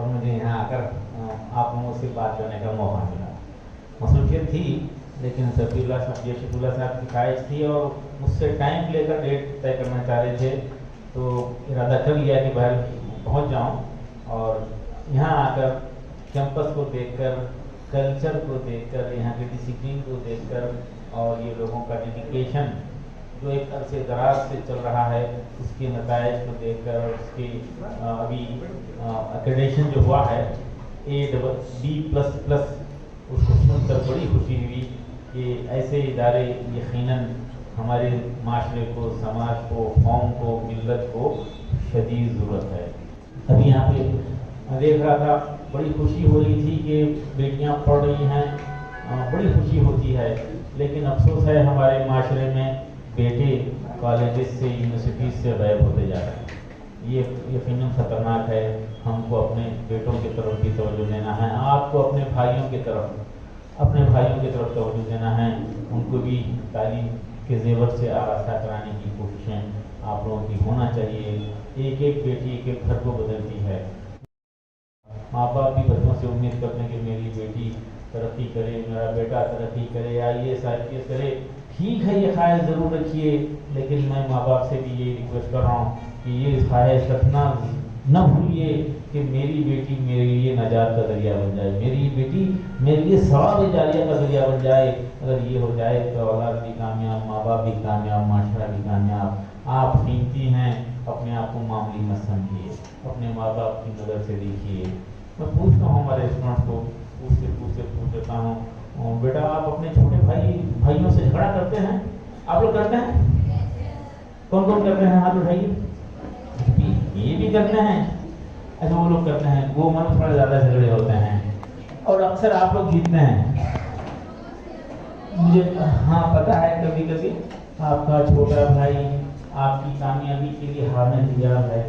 اور مجھے یہاں آ کر آپ لوگوں سے بات کرنے کا موقع ملا. مصروفیت تھی لیکن شفیع اللہ صاحب کی خواہش تھی اور مجھ سے ٹائم لے کر ڈیٹ طے کرنا چاہ رہے تھے، تو ارادہ کر لیا کہ باہر پہنچ جاؤں اور یہاں آ کر کیمپس کو دیکھ کر، کلچر کو دیکھ کر، یہاں کے ڈسپلن کو دیکھ کر اور یہ لوگوں کا ڈیڈیکیشن جو ایک عرصے دراز سے چل رہا ہے اس کے نتائج کو دیکھ کر اور اس کی ابھی ایکریڈیشن جو ہوا ہے ABB++، اس کو سن کر بڑی خوشی ہوئی کہ ایسے ادارے یقیناً ہمارے معاشرے کو، سماج کو، قوم کو، ملت کو شدید ضرورت ہے. ابھی یہاں پہ میں دیکھ رہا تھا، بڑی خوشی ہو رہی تھی کہ بیٹیاں پڑھ رہی ہیں، بڑی خوشی ہوتی ہے، لیکن افسوس ہے ہمارے معاشرے میں بیٹے کالجز سے، یونیورسٹیز سے غائب ہوتے جا رہے ہیں. یہ یقیناً خطرناک ہے. ہم کو اپنے بیٹوں کی طرف بھی توجہ دینا ہے، آپ کو اپنے بھائیوں کی طرف توجہ دینا ہے. ان کو بھی تعلیم کے زیور سے آراستہ کرانے کی کوششیں آپ لوگوں کی ہونا چاہیے. ایک ایک بیٹی ایک ایک گھر کو بدلتی ہے. ماں باپ بھی بچوں سے امید کرتے ہیں کہ میری بیٹی ترقی کرے، میرا بیٹا ترقی کرے، IAS IPS کرے. ٹھیک ہے، یہ خواہش ضرور رکھیے، لیکن میں ماں باپ سے بھی یہ ریکویسٹ کر رہا ہوں کہ یہ خواہش رکھنا نہ بھولیے کہ میری بیٹی میرے لیے نجات کا ذریعہ بن جائے، میری بیٹی میرے لیے ثواب جاریہ کا ذریعہ بن جائے. اگر یہ ہو جائے تو اولاد بھی کامیاب، ماں باپ بھی کامیاب، معاشرہ بھی کامیاب. آپ قیمتی ہیں، اپنے آپ کو معمولی مت سمجھیے، اپنے ماں باپ کی نظر سے دیکھیے. میں پوچھتا ہوں ہمارے اسٹوڈنٹ کو، پوچھ دیتا ہوں، بیٹا آپ اپنے چھوٹے بھائیوں سے جھگڑا کرتے ہیں؟ آپ لوگ کرتے ہیں؟ کون کون کرتے ہیں؟ ہاتھ اٹھائیے. یہ بھی کرتے ہیں. اچھا، وہ لوگ کرتے ہیں، وہ من تھوڑے زیادہ جھگڑے ہوتے ہیں اور اکثر آپ لوگ جیتتے ہیں. مجھے ہاں پتا ہے کبھی کبھی آپ کا چھوٹا بھائی آپ کی کامیابی کے لیے ہارنے تیار ہے.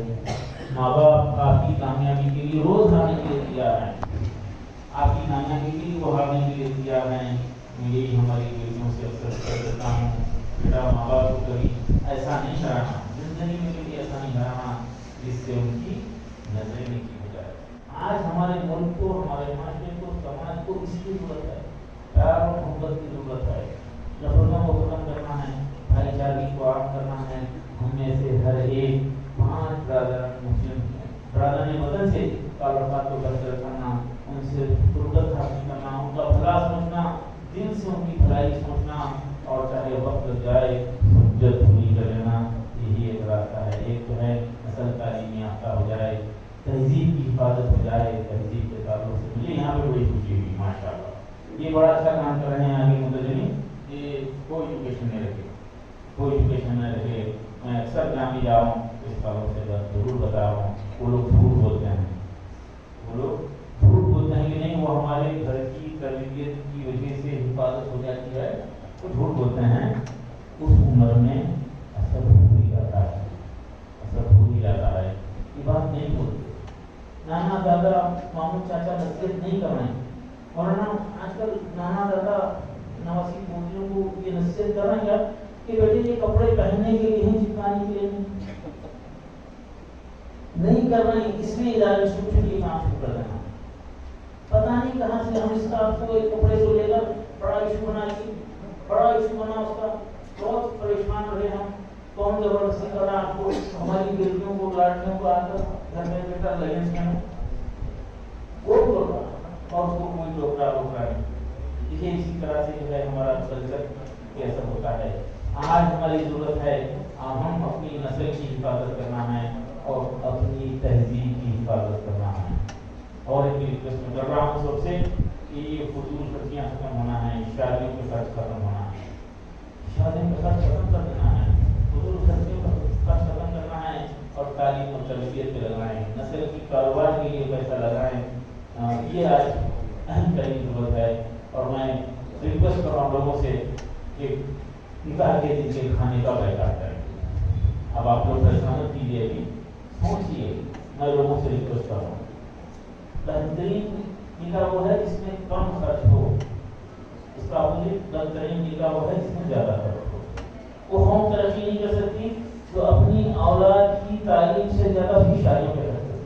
ماں باپ آپ کی کامیابی کے لیے روز ہارنے کے لیے تیار ہیں، آپ کی کامیابی کے لیے وہ ہارنے کے لیے تیار ہیں. میں یہی ہماری بیٹیوں سے اکثر کر دیتا ہوں، بیٹا ماں باپ کو کبھی ایسا نہیں کرانا، زندگی میں کبھی ایسا نہیں کرانا جس سے ان کی نظریں نیچی ہو جائے. آج ہمارے ملک کو، ہمارے معاشرے کو، سماج کو اس کی ضرورت ہے، پیار اور محبت کی ضرورت ہے. نفرتوں کو ختم کرنا ہے، بھائی چارگی کو عام کرنا ہے. ہم میں سے ہر ایک 5 برادران وطن سے تعلقات کو بہتر کرنا، ان سے قربت حاصل کرنا، ان کا بھلا سوچنا، دل سے ان کی بھلائی سوچنا، اور چاہے وقت لگ جائے حجت پوری کر لینا. یہی ایک راستہ ہے. ایک تو ہے نسل تعلیم یافتہ ہو جائے، تہذیب کی حفاظت ہو جائے، تہذیب کے تعلق سے مجھے یہاں پہ بڑی خوشی ہوئی. ماشاء اللہ یہ بڑا اچھا کام کر رہے ہیں آگے متدینین. یہ کوئی ایجوکیشن نہیں رکھے. میں اکثر جہاں بھی جاؤں اس تعلق سے ضرور بتا رہا ہوں. وہ لوگ جھوٹ بولتے ہیں کہ نہیں وہ ہمارے گھر کی تربیت کی وجہ سے حفاظت ہو جاتی ہے. وہ جھوٹ بولتے ہیں. اس عمر میں اثر ہو ہی جاتا ہے. یہ بات نہیں بولتے. نانا دادا ماموں چاچا نصیحت نہیں کر رہے ہیں، ورنہ آج کل نانا دادا نواسی پوتیوں کو یہ نصیحت کر رہے ہیں کہ بیٹے یہ کپڑے پہننے کے لیے ہیں، چپکانے کے لیے نہیں کر رہے ہیں. اس لیے ادارے چھوٹے کام شروع کر دینا. پتہ نہیں کہاں سے ہم اسٹاف کو ایک کپڑے کو لے کر بڑا ایشو بنا اس کا. بہت پریشان رہے ہم. کون زبردستی کر رہا آپ کو، ہماری بیٹیوں کو، لاڑکیوں کو آ کر گھر میں بیٹا لگنس میں وہ بول رہا اور اس کو کوئی ٹوکرا نہیں. یہ اسی طرح سے جو ہے ہمارا کلچر کیسا ہوتا ہے. آج ہماری ضرورت ہے ہم اپنی نسل کی حفاظت کرنا ہے اور اپنی تہذیب کی حفاظت کرنا ہے. اور ایک ریکویسٹ میں کر رہا ہوں سب سے کہ یہ فضول خرچیاں ختم ہونا ہے، شادیوں کے خرچ ختم ہونا ہے، شادیوں کا خرچ ختم کر دینا ہے، فضول خرچیوں کا خرچ ختم کرنا ہے اور تعلیم اور تربیت پہ لگائیں، نسل کی کاروبار کے لیے پیسہ لگائیں. یہ آج اہم ترین ضرورت ہے. اور میں ریکویسٹ کر رہا ہوں لوگوں سے کہ نکاح کے دن کے کھانے کا بیکار کریں. اب آپ لوگ پریشان کیجیے، ابھی سوچیے. میں لوگوں سے ریکویسٹ کر رہا ہوں، بہترین نکاح وہ ہے جس میں کم خرچ ہو. اس کا بہترین نکاح وہ ہے جس میں زیادہ خرچ ہو. وہ قوم ترقی نہیں کر سکتی جو اپنی اولاد کی تعلیم سے زیادہ بھی شادیوں پہ خرچ کرتی.